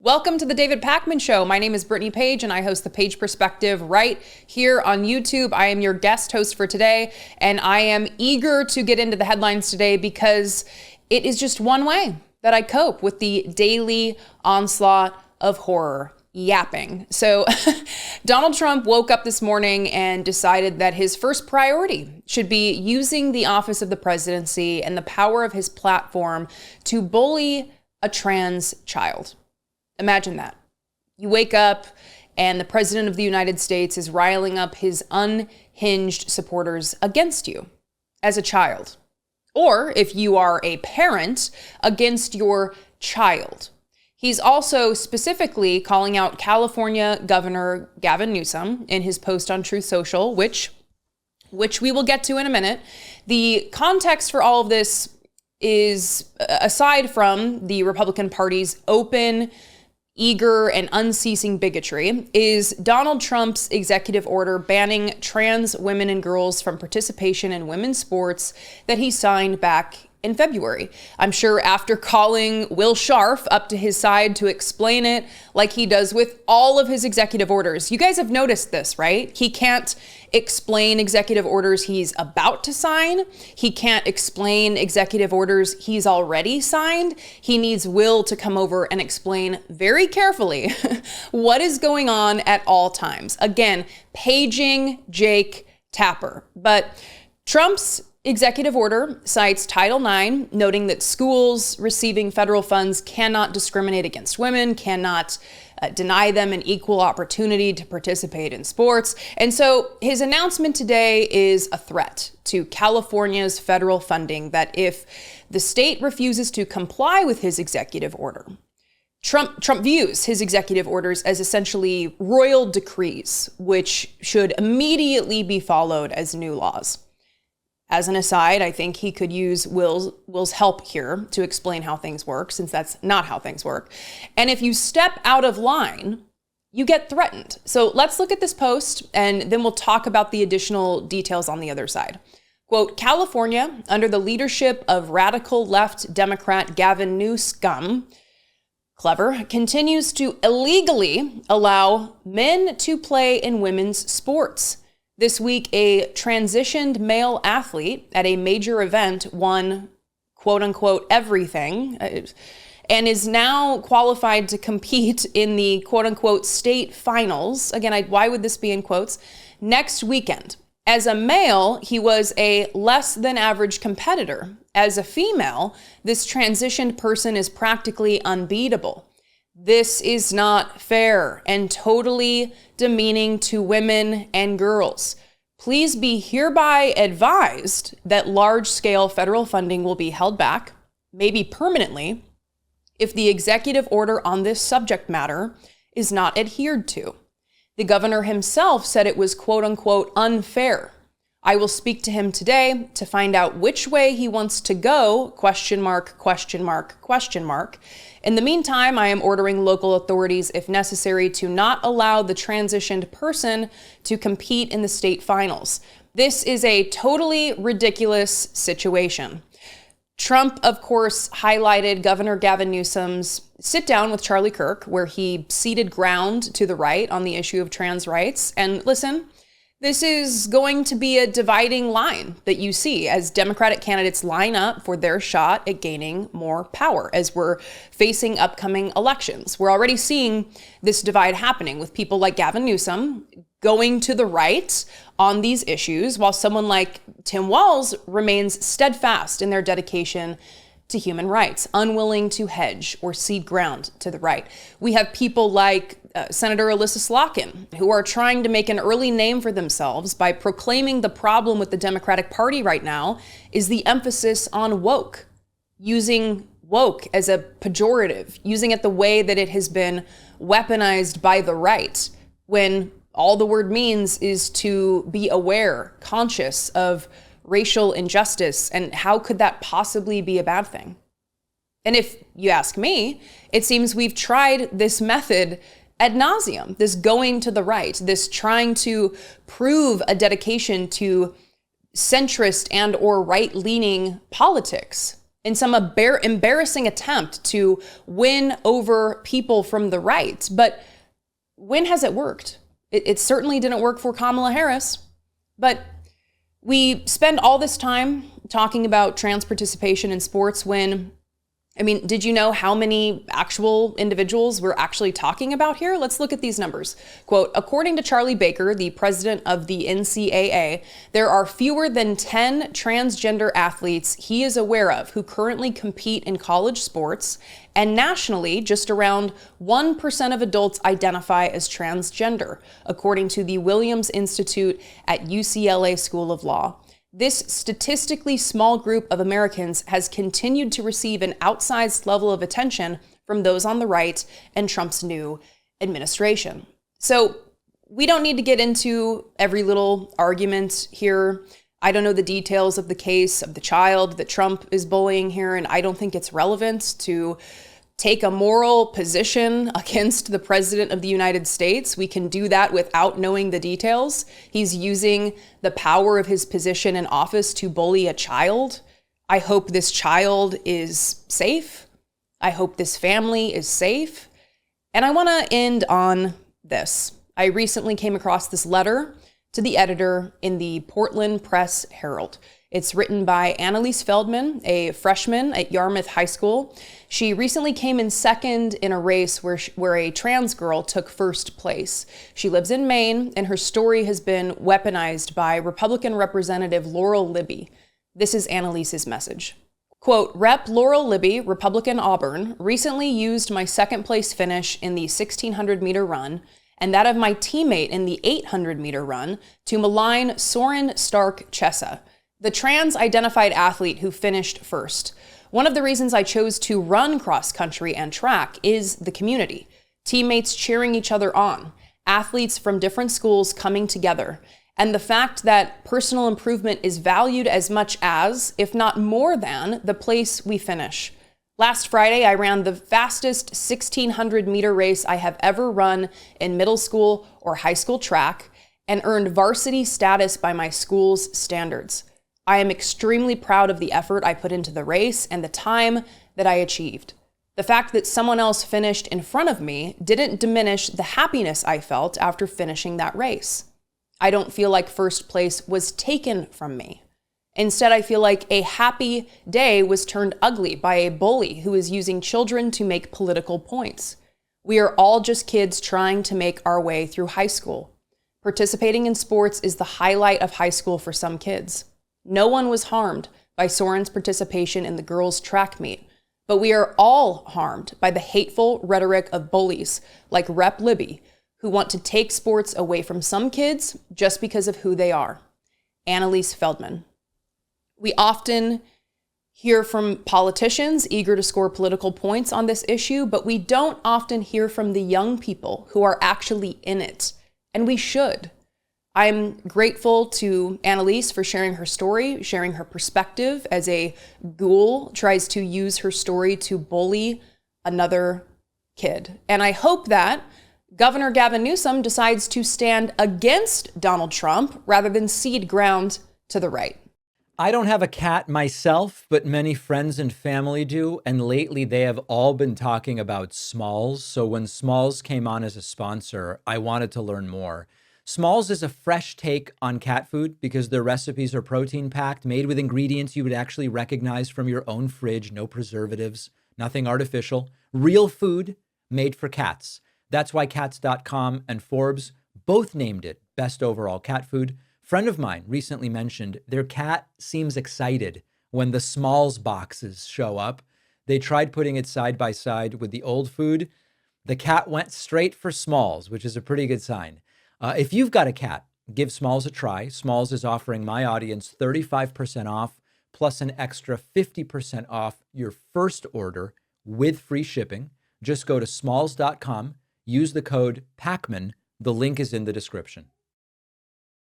Welcome to the David Pakman Show. My name is Brittany Page and I host the Page Perspective right here on YouTube. I am your guest host for today and I am eager to get into the headlines today because it is just one way that I cope with the daily onslaught of horror. Yapping. So Donald Trump woke up this morning and decided that his first priority should be using the office of the presidency and the power of his platform to bully a trans child. Imagine that. You wake up and the president of the United States is riling up his unhinged supporters against you as a child. Or if you are a parent, against your child. He's also specifically calling out California Governor Gavin Newsom in his post on Truth Social, which we will get to in a minute. The context for all of this is, aside from the Republican Party's open, eager, and unceasing bigotry, is Donald Trump's executive order banning trans women and girls from participation in women's sports that he signed back in February. I'm sure after calling Will Scharf up to his side to explain it like he does with all of his executive orders. You guys have noticed this, right? He can't explain executive orders he's about to sign. He can't explain executive orders he's already signed. He needs Will to come over and explain very carefully what is going on at all times. Again, paging Jake Tapper. But Trump's executive order cites Title IX, noting that schools receiving federal funds cannot discriminate against women, cannot deny them an equal opportunity to participate in sports. And so his announcement today is a threat to California's federal funding that if the state refuses to comply with his executive order, Trump views his executive orders as essentially royal decrees, which should immediately be followed as new laws. As an aside, I think he could use Will's help here to explain how things work, since that's not how things work. And if you step out of line, you get threatened. So let's look at this post, and then we'll talk about the additional details on the other side. Quote, California, under the leadership of radical left Democrat Gavin Newsom, clever, continues to illegally allow men to play in women's sports. This week, a transitioned male athlete at a major event won, quote unquote, everything, and is now qualified to compete in the quote unquote state finals. Again, why would this be in quotes? Next weekend. As a male, he was a less than average competitor. As a female, this transitioned person is practically unbeatable. This is not fair and totally demeaning to women and girls. Please be hereby advised that large-scale federal funding will be held back, maybe permanently, if the executive order on this subject matter is not adhered to. The governor himself said it was quote-unquote unfair. I will speak to him today to find out which way he wants to go, question mark, question mark, question mark. In the meantime, I am ordering local authorities, if necessary, to not allow the transitioned person to compete in the state finals. This is a totally ridiculous situation. Trump, of course, highlighted Governor Gavin Newsom's sit down with Charlie Kirk, where he ceded ground to the right on the issue of trans rights. And listen, this is going to be a dividing line that you see as Democratic candidates line up for their shot at gaining more power as we're facing upcoming elections. We're already seeing this divide happening with people like Gavin Newsom going to the right on these issues, while someone like Tim Walz remains steadfast in their dedication to human rights, unwilling to hedge or cede ground to the right. We have people like Senator Alyssa Slotkin, who are trying to make an early name for themselves by proclaiming the problem with the Democratic Party right now is the emphasis on woke, using woke as a pejorative, using it the way that it has been weaponized by the right, when all the word means is to be aware, conscious of racial injustice, and how could that possibly be a bad thing? And if you ask me, it seems we've tried this method ad nauseum, this going to the right, this trying to prove a dedication to centrist and or right-leaning politics. in some embarrassing attempt to win over people from the right. But when has it worked? It certainly didn't work for Kamala Harris. But we spend all this time talking about trans participation in sports when, I mean, did you know how many actual individuals we're actually talking about here? Let's look at these numbers. Quote, according to Charlie Baker, the president of the NCAA, there are fewer than 10 transgender athletes he is aware of who currently compete in college sports. And nationally, just around 1% of adults identify as transgender, according to the Williams Institute at UCLA School of Law. This statistically small group of Americans has continued to receive an outsized level of attention from those on the right and Trump's new administration. So we don't need to get into every little argument here. I don't know the details of the case of the child that Trump is bullying here, and I don't think it's relevant to take a moral position against the president of the United States. We can do that without knowing the details. He's using the power of his position in office to bully a child. I hope this child is safe. I hope this family is safe. And I want to end on this. I recently came across this letter to the editor in the Portland Press Herald. It's written by Annalise Feldman, a freshman at Yarmouth High School. She recently came in second in a race where a trans girl took first place. She lives in Maine, and her story has been weaponized by Republican Representative Laurel Libby. This is Annalise's message. Quote, Rep. Laurel Libby, Republican Auburn, recently used my second place finish in the 1600-meter run and that of my teammate in the 800-meter run to malign Soren Stark Chessa, the trans-identified athlete who finished first. One of the reasons I chose to run cross country and track is the community, teammates cheering each other on, athletes from different schools coming together, and the fact that personal improvement is valued as much as, if not more than, the place we finish. Last Friday, I ran the fastest 1600-meter race I have ever run in middle school or high school track and earned varsity status by my school's standards. I am extremely proud of the effort I put into the race and the time that I achieved. The fact that someone else finished in front of me didn't diminish the happiness I felt after finishing that race. I don't feel like first place was taken from me. Instead, I feel like a happy day was turned ugly by a bully who is using children to make political points. We are all just kids trying to make our way through high school. Participating in sports is the highlight of high school for some kids. No one was harmed by Soren's participation in the girls' track meet, but we are all harmed by the hateful rhetoric of bullies like Rep. Libby, who want to take sports away from some kids just because of who they are. Annalise Feldman. We often hear from politicians eager to score political points on this issue, but we don't often hear from the young people who are actually in it, and we should. I'm grateful to Annalise for sharing her story, sharing her perspective as a ghoul tries to use her story to bully another kid. And I hope that Governor Gavin Newsom decides to stand against Donald Trump rather than cede ground to the right. I don't have a cat myself, but many friends and family do. And lately they have all been talking about Smalls. So when Smalls came on as a sponsor, I wanted to learn more. Smalls is a fresh take on cat food because their recipes are protein packed, made with ingredients you would actually recognize from your own fridge. No preservatives, nothing artificial, real food made for cats. That's why Cats.com and Forbes both named it best overall cat food. Friend of mine recently mentioned their cat seems excited when the Smalls boxes show up. They tried putting it side by side with the old food. The cat went straight for Smalls, which is a pretty good sign. If you've got a cat, give Smalls a try. Smalls is offering my audience 35% off plus an extra 50% off your first order with free shipping. Just go to smalls.com, use the code PACMAN. The link is in the description.